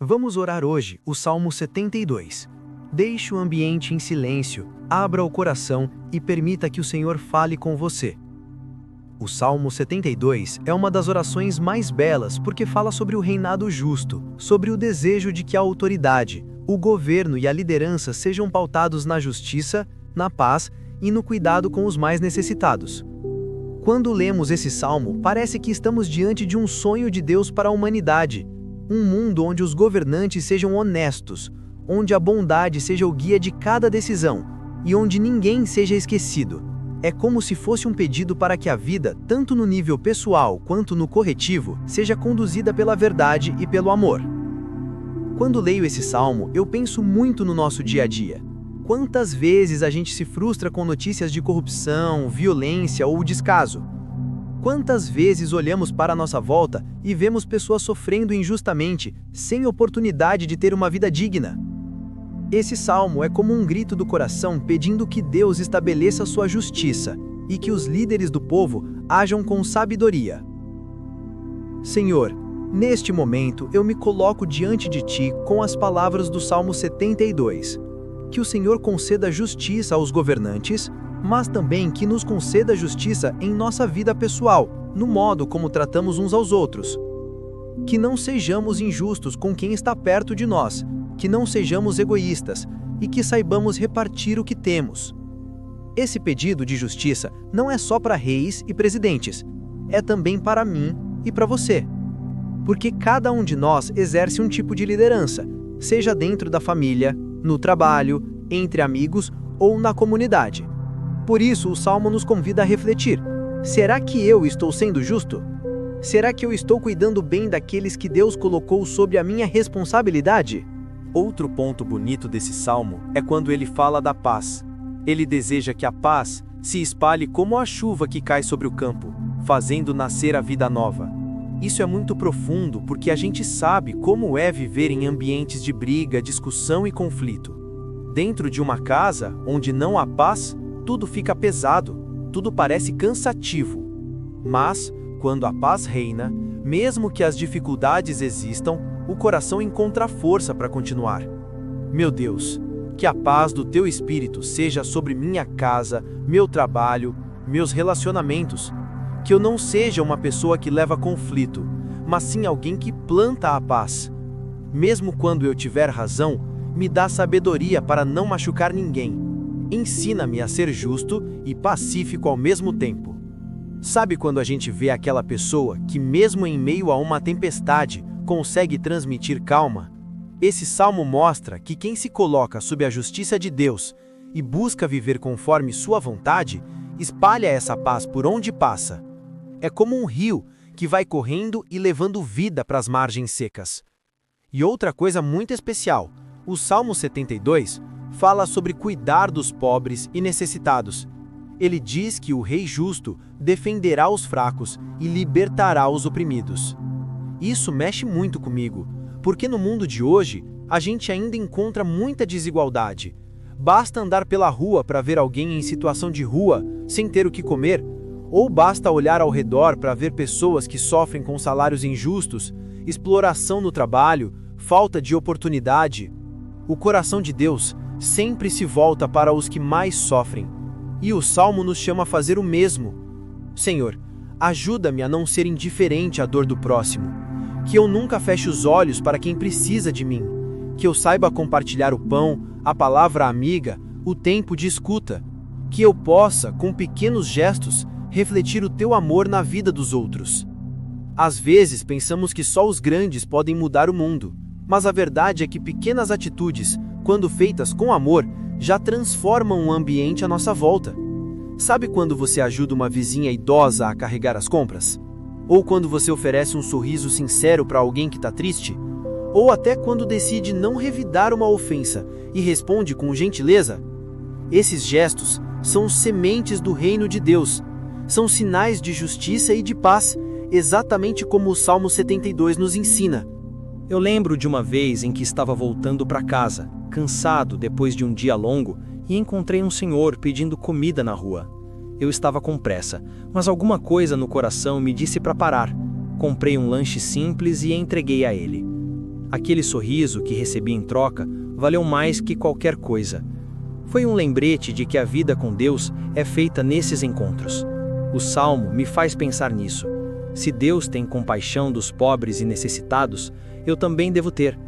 Vamos orar hoje o Salmo 72. Deixe o ambiente em silêncio, abra o coração e permita que o Senhor fale com você. O Salmo 72 é uma das orações mais belas porque fala sobre o reinado justo, sobre o desejo de que a autoridade, o governo e a liderança sejam pautados na justiça, na paz e no cuidado com os mais necessitados. Quando lemos esse salmo, parece que estamos diante de um sonho de Deus para a humanidade, um mundo onde os governantes sejam honestos, onde a bondade seja o guia de cada decisão e onde ninguém seja esquecido. É como se fosse um pedido para que a vida, tanto no nível pessoal quanto no corretivo, seja conduzida pela verdade e pelo amor. Quando leio esse salmo, eu penso muito no nosso dia a dia. Quantas vezes a gente se frustra com notícias de corrupção, violência ou descaso? Quantas vezes olhamos para a nossa volta e vemos pessoas sofrendo injustamente, sem oportunidade de ter uma vida digna? Esse salmo é como um grito do coração pedindo que Deus estabeleça sua justiça e que os líderes do povo ajam com sabedoria. Senhor, neste momento eu me coloco diante de Ti com as palavras do Salmo 72. Que o Senhor conceda justiça aos governantes, mas também que nos conceda justiça em nossa vida pessoal, no modo como tratamos uns aos outros. Que não sejamos injustos com quem está perto de nós, que não sejamos egoístas e que saibamos repartir o que temos. Esse pedido de justiça não é só para reis e presidentes, é também para mim e para você. Porque cada um de nós exerce um tipo de liderança, seja dentro da família, no trabalho, entre amigos ou na comunidade. Por isso, o Salmo nos convida a refletir: será que eu estou sendo justo? Será que eu estou cuidando bem daqueles que Deus colocou sob a minha responsabilidade? Outro ponto bonito desse salmo é quando ele fala da paz. Ele deseja que a paz se espalhe como a chuva que cai sobre o campo, fazendo nascer a vida nova. Isso é muito profundo porque a gente sabe como é viver em ambientes de briga, discussão e conflito. Dentro de uma casa onde não há paz, tudo fica pesado, tudo parece cansativo. Mas, quando a paz reina, mesmo que as dificuldades existam, o coração encontra força para continuar. Meu Deus, que a paz do Teu Espírito seja sobre minha casa, meu trabalho, meus relacionamentos. Que eu não seja uma pessoa que leva conflito, mas sim alguém que planta a paz. Mesmo quando eu tiver razão, me dá sabedoria para não machucar ninguém. Ensina-me a ser justo e pacífico ao mesmo tempo. Sabe quando a gente vê aquela pessoa que, mesmo em meio a uma tempestade, consegue transmitir calma? Esse salmo mostra que quem se coloca sob a justiça de Deus e busca viver conforme sua vontade, espalha essa paz por onde passa. É como um rio que vai correndo e levando vida para as margens secas. E outra coisa muito especial, o Salmo 72 fala sobre cuidar dos pobres e necessitados. Ele diz que o Rei justo defenderá os fracos e libertará os oprimidos. Isso mexe muito comigo, porque no mundo de hoje, a gente ainda encontra muita desigualdade. Basta andar pela rua para ver alguém em situação de rua, sem ter o que comer, ou basta olhar ao redor para ver pessoas que sofrem com salários injustos, exploração no trabalho, falta de oportunidade. O coração de Deus sempre se volta para os que mais sofrem, e o Salmo nos chama a fazer o mesmo. Senhor, ajuda-me a não ser indiferente à dor do próximo, que eu nunca feche os olhos para quem precisa de mim, que eu saiba compartilhar o pão, a palavra amiga, o tempo de escuta, que eu possa, com pequenos gestos, refletir o Teu amor na vida dos outros. Às vezes pensamos que só os grandes podem mudar o mundo, mas a verdade é que pequenas atitudes, quando feitas com amor, já transformam o ambiente à nossa volta. Sabe quando você ajuda uma vizinha idosa a carregar as compras? Ou quando você oferece um sorriso sincero para alguém que está triste? Ou até quando decide não revidar uma ofensa e responde com gentileza? Esses gestos são sementes do reino de Deus. São sinais de justiça e de paz, exatamente como o Salmo 72 nos ensina. Eu lembro de uma vez em que estava voltando para casa, cansado depois de um dia longo, e encontrei um senhor pedindo comida na rua. Eu estava com pressa, mas alguma coisa no coração me disse para parar. Comprei um lanche simples e entreguei a ele. Aquele sorriso que recebi em troca valeu mais que qualquer coisa. Foi um lembrete de que a vida com Deus é feita nesses encontros. O Salmo me faz pensar nisso. Se Deus tem compaixão dos pobres e necessitados, eu também devo ter.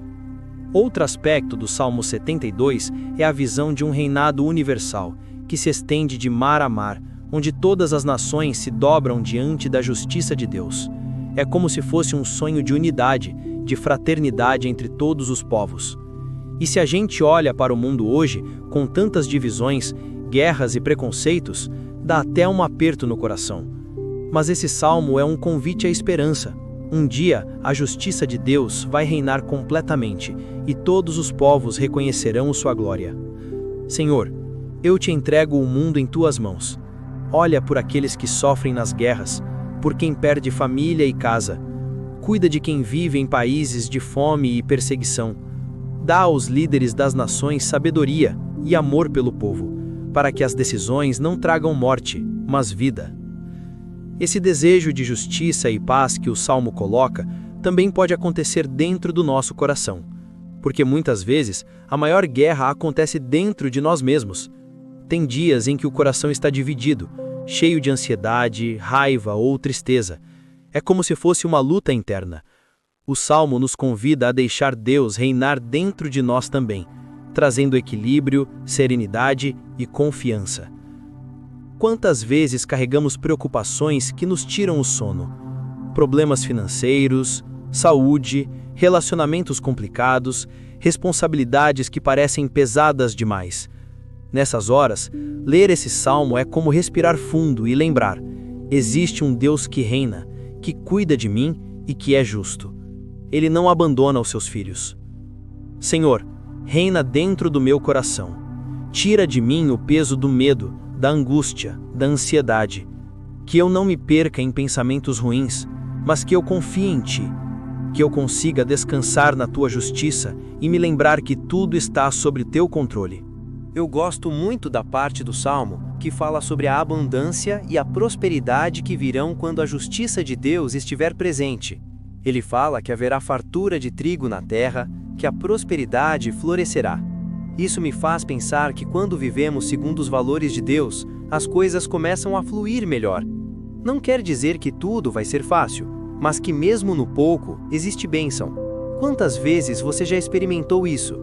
Outro aspecto do Salmo 72 é a visão de um reinado universal, que se estende de mar a mar, onde todas as nações se dobram diante da justiça de Deus. É como se fosse um sonho de unidade, de fraternidade entre todos os povos. E se a gente olha para o mundo hoje, com tantas divisões, guerras e preconceitos, dá até um aperto no coração. Mas esse salmo é um convite à esperança. Um dia, a justiça de Deus vai reinar completamente, e todos os povos reconhecerão sua glória. Senhor, eu te entrego o mundo em tuas mãos. Olha por aqueles que sofrem nas guerras, por quem perde família e casa. Cuida de quem vive em países de fome e perseguição. Dá aos líderes das nações sabedoria e amor pelo povo, para que as decisões não tragam morte, mas vida. Esse desejo de justiça e paz que o Salmo coloca também pode acontecer dentro do nosso coração, porque muitas vezes a maior guerra acontece dentro de nós mesmos. Tem dias em que o coração está dividido, cheio de ansiedade, raiva ou tristeza. É como se fosse uma luta interna. O Salmo nos convida a deixar Deus reinar dentro de nós também, trazendo equilíbrio, serenidade e confiança. Quantas vezes carregamos preocupações que nos tiram o sono? Problemas financeiros, saúde, relacionamentos complicados, responsabilidades que parecem pesadas demais. Nessas horas, ler esse salmo é como respirar fundo e lembrar: existe um Deus que reina, que cuida de mim e que é justo. Ele não abandona os seus filhos. Senhor, reina dentro do meu coração. Tira de mim o peso do medo, da angústia, da ansiedade. Que eu não me perca em pensamentos ruins, mas que eu confie em Ti. Que eu consiga descansar na Tua justiça e me lembrar que tudo está sob Teu controle. Eu gosto muito da parte do Salmo que fala sobre a abundância e a prosperidade que virão quando a justiça de Deus estiver presente. Ele fala que haverá fartura de trigo na terra, que a prosperidade florescerá. Isso me faz pensar que quando vivemos segundo os valores de Deus, as coisas começam a fluir melhor. Não quer dizer que tudo vai ser fácil, mas que mesmo no pouco existe bênção. Quantas vezes você já experimentou isso?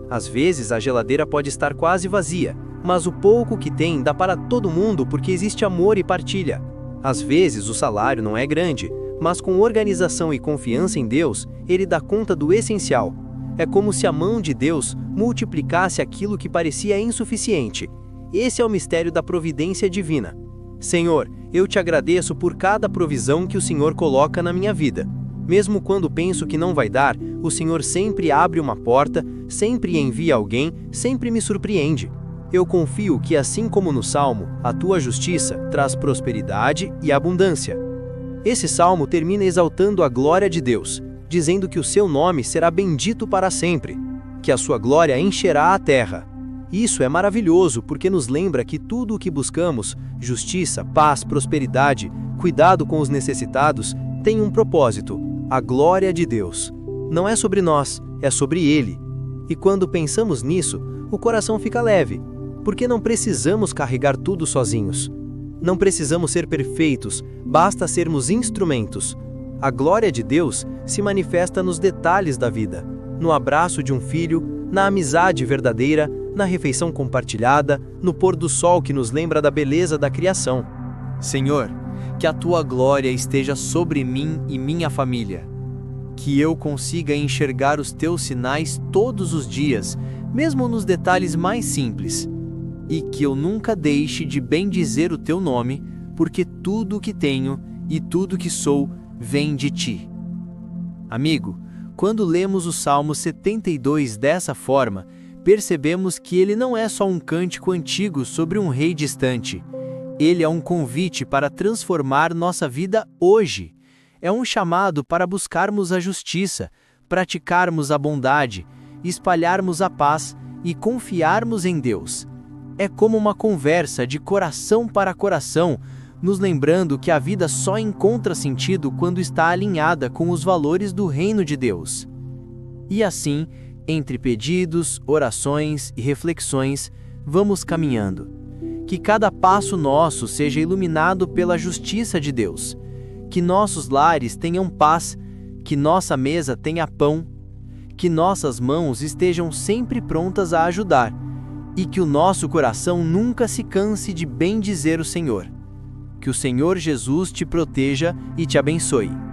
Às vezes a geladeira pode estar quase vazia, mas o pouco que tem dá para todo mundo porque existe amor e partilha. Às vezes o salário não é grande, mas com organização e confiança em Deus, Ele dá conta do essencial. É como se a mão de Deus multiplicasse aquilo que parecia insuficiente. Esse é o mistério da providência divina. Senhor, eu te agradeço por cada provisão que o Senhor coloca na minha vida. Mesmo quando penso que não vai dar, o Senhor sempre abre uma porta, sempre envia alguém, sempre me surpreende. Eu confio que, assim como no Salmo, a tua justiça traz prosperidade e abundância. Esse salmo termina exaltando a glória de Deus, dizendo que o seu nome será bendito para sempre, que a sua glória encherá a terra. Isso é maravilhoso porque nos lembra que tudo o que buscamos, justiça, paz, prosperidade, cuidado com os necessitados, tem um propósito: a glória de Deus. Não é sobre nós, é sobre Ele. E quando pensamos nisso, o coração fica leve, porque não precisamos carregar tudo sozinhos. Não precisamos ser perfeitos, basta sermos instrumentos. A glória de Deus se manifesta nos detalhes da vida, no abraço de um filho, na amizade verdadeira, na refeição compartilhada, no pôr do sol que nos lembra da beleza da criação. Senhor, que a Tua glória esteja sobre mim e minha família. Que eu consiga enxergar os Teus sinais todos os dias, mesmo nos detalhes mais simples. E que eu nunca deixe de bendizer o Teu nome, porque tudo o que tenho e tudo o que sou vem de Ti. Amigo, quando lemos o Salmo 72 dessa forma, percebemos que ele não é só um cântico antigo sobre um rei distante. Ele é um convite para transformar nossa vida hoje. É um chamado para buscarmos a justiça, praticarmos a bondade, espalharmos a paz e confiarmos em Deus. É como uma conversa de coração para coração, nos lembrando que a vida só encontra sentido quando está alinhada com os valores do reino de Deus. E assim, entre pedidos, orações e reflexões, vamos caminhando. Que cada passo nosso seja iluminado pela justiça de Deus. Que nossos lares tenham paz, que nossa mesa tenha pão, que nossas mãos estejam sempre prontas a ajudar e que o nosso coração nunca se canse de bendizer o Senhor. Que o Senhor Jesus te proteja e te abençoe.